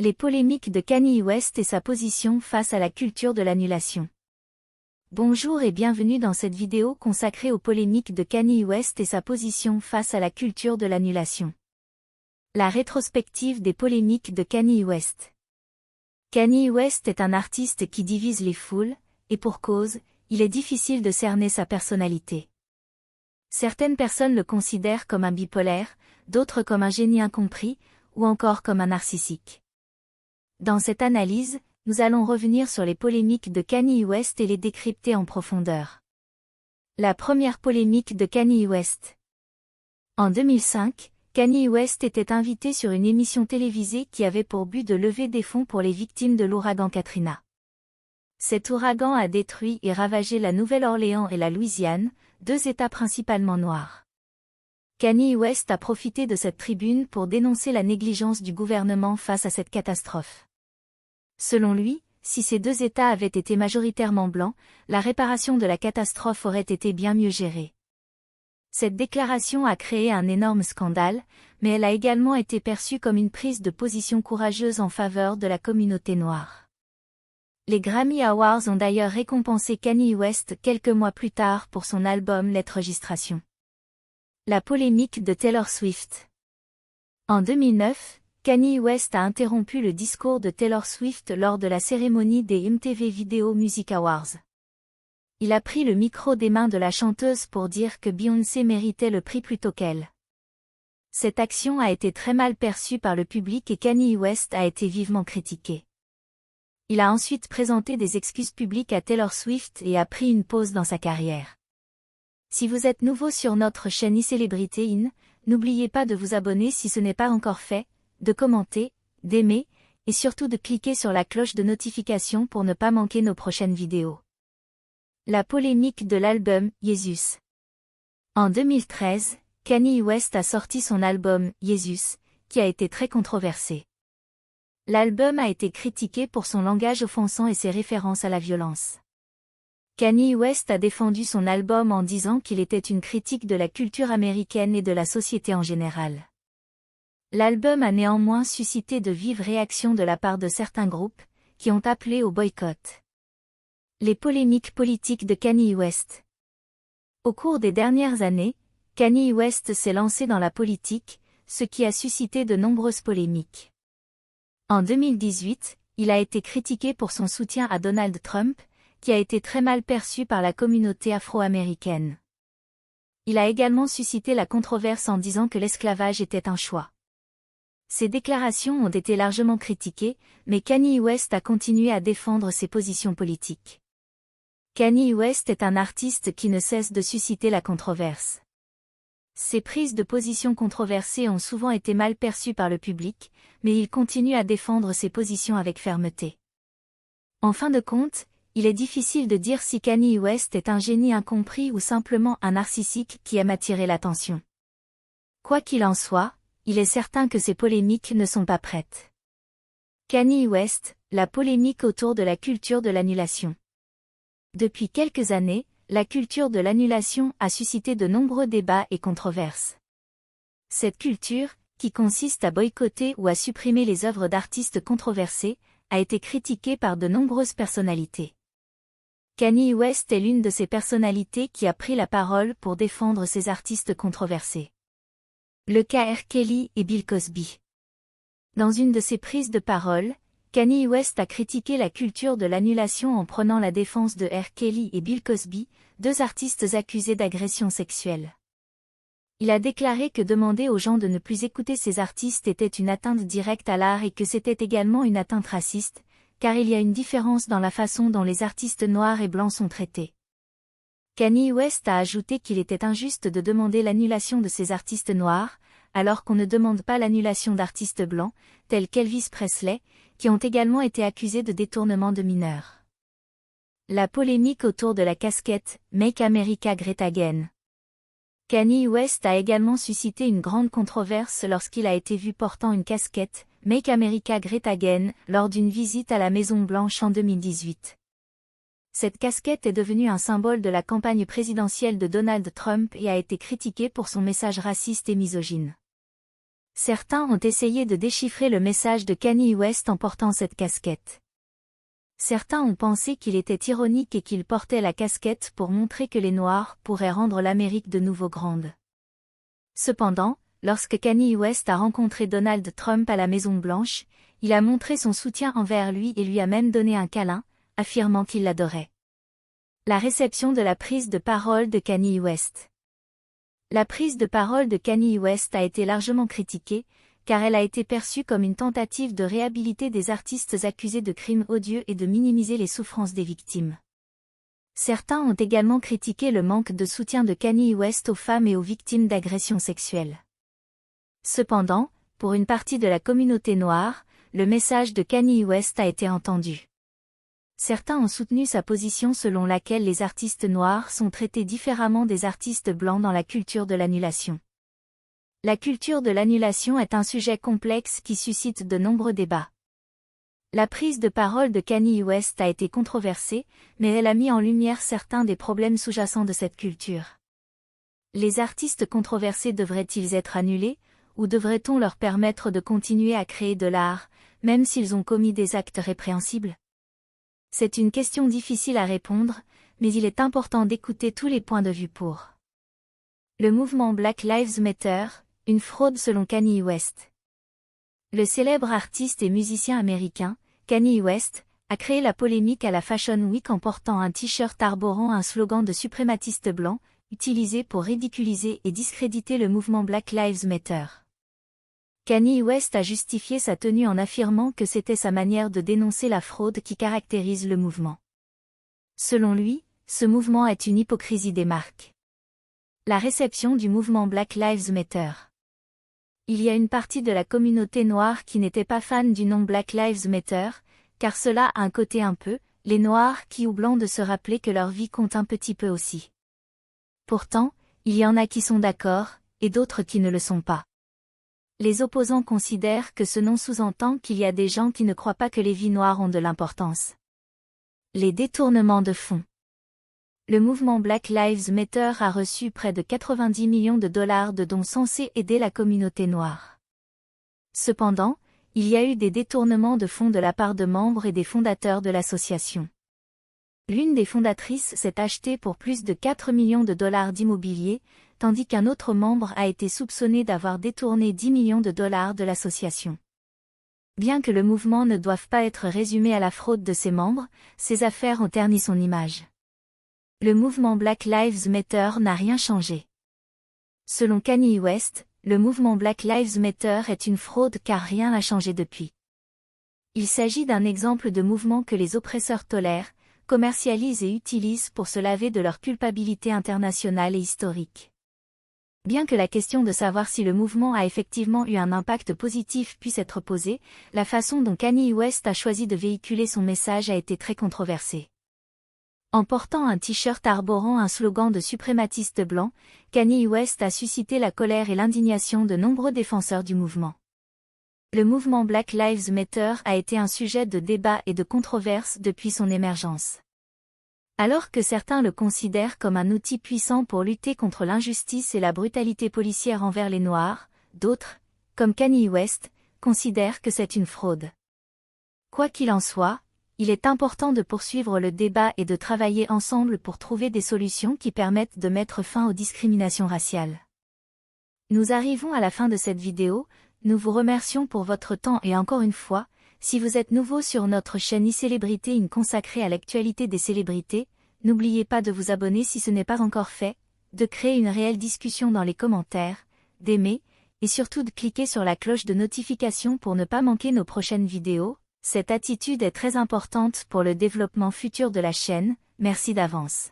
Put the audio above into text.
Les polémiques de Kanye West et sa position face à la culture de l'annulation. Bonjour et bienvenue dans cette vidéo consacrée aux polémiques de Kanye West et sa position face à la culture de l'annulation. La rétrospective des polémiques de Kanye West. Kanye West est un artiste qui divise les foules, et pour cause, il est difficile de cerner sa personnalité. Certaines personnes le considèrent comme un bipolaire, d'autres comme un génie incompris, ou encore comme un narcissique. Dans cette analyse, nous allons revenir sur les polémiques de Kanye West et les décrypter en profondeur. La première polémique de Kanye West. En 2005, Kanye West était invité sur une émission télévisée qui avait pour but de lever des fonds pour les victimes de l'ouragan Katrina. Cet ouragan a détruit et ravagé la Nouvelle-Orléans et la Louisiane, deux États principalement noirs. Kanye West a profité de cette tribune pour dénoncer la négligence du gouvernement face à cette catastrophe. Selon lui, si ces deux États avaient été majoritairement blancs, la réparation de la catastrophe aurait été bien mieux gérée. Cette déclaration a créé un énorme scandale, mais elle a également été perçue comme une prise de position courageuse en faveur de la communauté noire. Les Grammy Awards ont d'ailleurs récompensé Kanye West quelques mois plus tard pour son album Let's Registration. La polémique de Taylor Swift. En 2009, Kanye West a interrompu le discours de Taylor Swift lors de la cérémonie des MTV Video Music Awards. Il a pris le micro des mains de la chanteuse pour dire que Beyoncé méritait le prix plutôt qu'elle. Cette action a été très mal perçue par le public et Kanye West a été vivement critiqué. Il a ensuite présenté des excuses publiques à Taylor Swift et a pris une pause dans sa carrière. Si vous êtes nouveau sur notre chaîne iCélébrité In, n'oubliez pas de vous abonner si ce n'est pas encore fait, de commenter, d'aimer, et surtout de cliquer sur la cloche de notification pour ne pas manquer nos prochaines vidéos. La polémique de l'album Jesus. En 2013, Kanye West a sorti son album Jesus, qui a été très controversé. L'album a été critiqué pour son langage offensant et ses références à la violence. Kanye West a défendu son album en disant qu'il était une critique de la culture américaine et de la société en général. L'album a néanmoins suscité de vives réactions de la part de certains groupes, qui ont appelé au boycott. Les polémiques politiques de Kanye West. Au cours des dernières années, Kanye West s'est lancé dans la politique, ce qui a suscité de nombreuses polémiques. En 2018, il a été critiqué pour son soutien à Donald Trump, qui a été très mal perçu par la communauté afro-américaine. Il a également suscité la controverse en disant que l'esclavage était un choix. Ces déclarations ont été largement critiquées, mais Kanye West a continué à défendre ses positions politiques. Kanye West est un artiste qui ne cesse de susciter la controverse. Ses prises de position controversées ont souvent été mal perçues par le public, mais il continue à défendre ses positions avec fermeté. En fin de compte, il est difficile de dire si Kanye West est un génie incompris ou simplement un narcissique qui aime attirer l'attention. Quoi qu'il en soit, il est certain que ces polémiques ne sont pas prêtes. Kanye West, la polémique autour de la culture de l'annulation. Depuis quelques années, la culture de l'annulation a suscité de nombreux débats et controverses. Cette culture, qui consiste à boycotter ou à supprimer les œuvres d'artistes controversés, a été critiquée par de nombreuses personnalités. Kanye West est l'une de ces personnalités qui a pris la parole pour défendre ces artistes controversés. Le cas R. Kelly et Bill Cosby. Dans une de ses prises de parole, Kanye West a critiqué la culture de l'annulation en prenant la défense de R. Kelly et Bill Cosby, deux artistes accusés d'agression sexuelle. Il a déclaré que demander aux gens de ne plus écouter ces artistes était une atteinte directe à l'art et que c'était également une atteinte raciste, car il y a une différence dans la façon dont les artistes noirs et blancs sont traités. Kanye West a ajouté qu'il était injuste de demander l'annulation de ces artistes noirs, alors qu'on ne demande pas l'annulation d'artistes blancs, tels qu'Elvis Presley, qui ont également été accusés de détournement de mineurs. La polémique autour de la casquette « Make America Great Again ». Kanye West a également suscité une grande controverse lorsqu'il a été vu portant une casquette « Make America Great Again » lors d'une visite à la Maison-Blanche en 2018. Cette casquette est devenue un symbole de la campagne présidentielle de Donald Trump et a été critiquée pour son message raciste et misogyne. Certains ont essayé de déchiffrer le message de Kanye West en portant cette casquette. Certains ont pensé qu'il était ironique et qu'il portait la casquette pour montrer que les Noirs pourraient rendre l'Amérique de nouveau grande. Cependant, lorsque Kanye West a rencontré Donald Trump à la Maison-Blanche, il a montré son soutien envers lui et lui a même donné un câlin, affirmant qu'il l'adorait. La réception de la prise de parole de Kanye West. La prise de parole de Kanye West a été largement critiquée, car elle a été perçue comme une tentative de réhabiliter des artistes accusés de crimes odieux et de minimiser les souffrances des victimes. Certains ont également critiqué le manque de soutien de Kanye West aux femmes et aux victimes d'agressions sexuelles. Cependant, pour une partie de la communauté noire, le message de Kanye West a été entendu. Certains ont soutenu sa position selon laquelle les artistes noirs sont traités différemment des artistes blancs dans la culture de l'annulation. La culture de l'annulation est un sujet complexe qui suscite de nombreux débats. La prise de parole de Kanye West a été controversée, mais elle a mis en lumière certains des problèmes sous-jacents de cette culture. Les artistes controversés devraient-ils être annulés, ou devrait-on leur permettre de continuer à créer de l'art, même s'ils ont commis des actes répréhensibles? C'est une question difficile à répondre, mais il est important d'écouter tous les points de vue pour. Le mouvement Black Lives Matter, une fraude selon Kanye West. Le célèbre artiste et musicien américain, Kanye West, a créé la polémique à la Fashion Week en portant un t-shirt arborant un slogan de suprématistes blancs, utilisé pour ridiculiser et discréditer le mouvement Black Lives Matter. Kanye West a justifié sa tenue en affirmant que c'était sa manière de dénoncer la fraude qui caractérise le mouvement. Selon lui, ce mouvement est une hypocrisie des marques. La réception du mouvement Black Lives Matter. Il y a une partie de la communauté noire qui n'était pas fan du nom Black Lives Matter, car cela a un côté un peu, les noirs qui ou blancs de se rappeler que leur vie compte un petit peu aussi. Pourtant, il y en a qui sont d'accord, et d'autres qui ne le sont pas. Les opposants considèrent que ce nom sous-entend qu'il y a des gens qui ne croient pas que les vies noires ont de l'importance. Les détournements de fonds. Le mouvement Black Lives Matter a reçu près de 90 millions de dollars de dons censés aider la communauté noire. Cependant, il y a eu des détournements de fonds de la part de membres et des fondateurs de l'association. L'une des fondatrices s'est achetée pour plus de 4 millions de dollars d'immobilier, tandis qu'un autre membre a été soupçonné d'avoir détourné 10 millions de dollars de l'association. Bien que le mouvement ne doive pas être résumé à la fraude de ses membres, ces affaires ont terni son image. Le mouvement Black Lives Matter n'a rien changé. Selon Kanye West, le mouvement Black Lives Matter est une fraude car rien n'a changé depuis. Il s'agit d'un exemple de mouvement que les oppresseurs tolèrent, commercialisent et utilisent pour se laver de leur culpabilité internationale et historique. Bien que la question de savoir si le mouvement a effectivement eu un impact positif puisse être posée, la façon dont Kanye West a choisi de véhiculer son message a été très controversée. En portant un t-shirt arborant un slogan de suprématistes blancs, Kanye West a suscité la colère et l'indignation de nombreux défenseurs du mouvement. Le mouvement Black Lives Matter a été un sujet de débat et de controverse depuis son émergence. Alors que certains le considèrent comme un outil puissant pour lutter contre l'injustice et la brutalité policière envers les Noirs, d'autres, comme Kanye West, considèrent que c'est une fraude. Quoi qu'il en soit, il est important de poursuivre le débat et de travailler ensemble pour trouver des solutions qui permettent de mettre fin aux discriminations raciales. Nous arrivons à la fin de cette vidéo, nous vous remercions pour votre temps et encore une fois, si vous êtes nouveau sur notre chaîne iCélébrité consacrée à l'actualité des célébrités, n'oubliez pas de vous abonner si ce n'est pas encore fait, de créer une réelle discussion dans les commentaires, d'aimer, et surtout de cliquer sur la cloche de notification pour ne pas manquer nos prochaines vidéos. Cette attitude est très importante pour le développement futur de la chaîne, merci d'avance.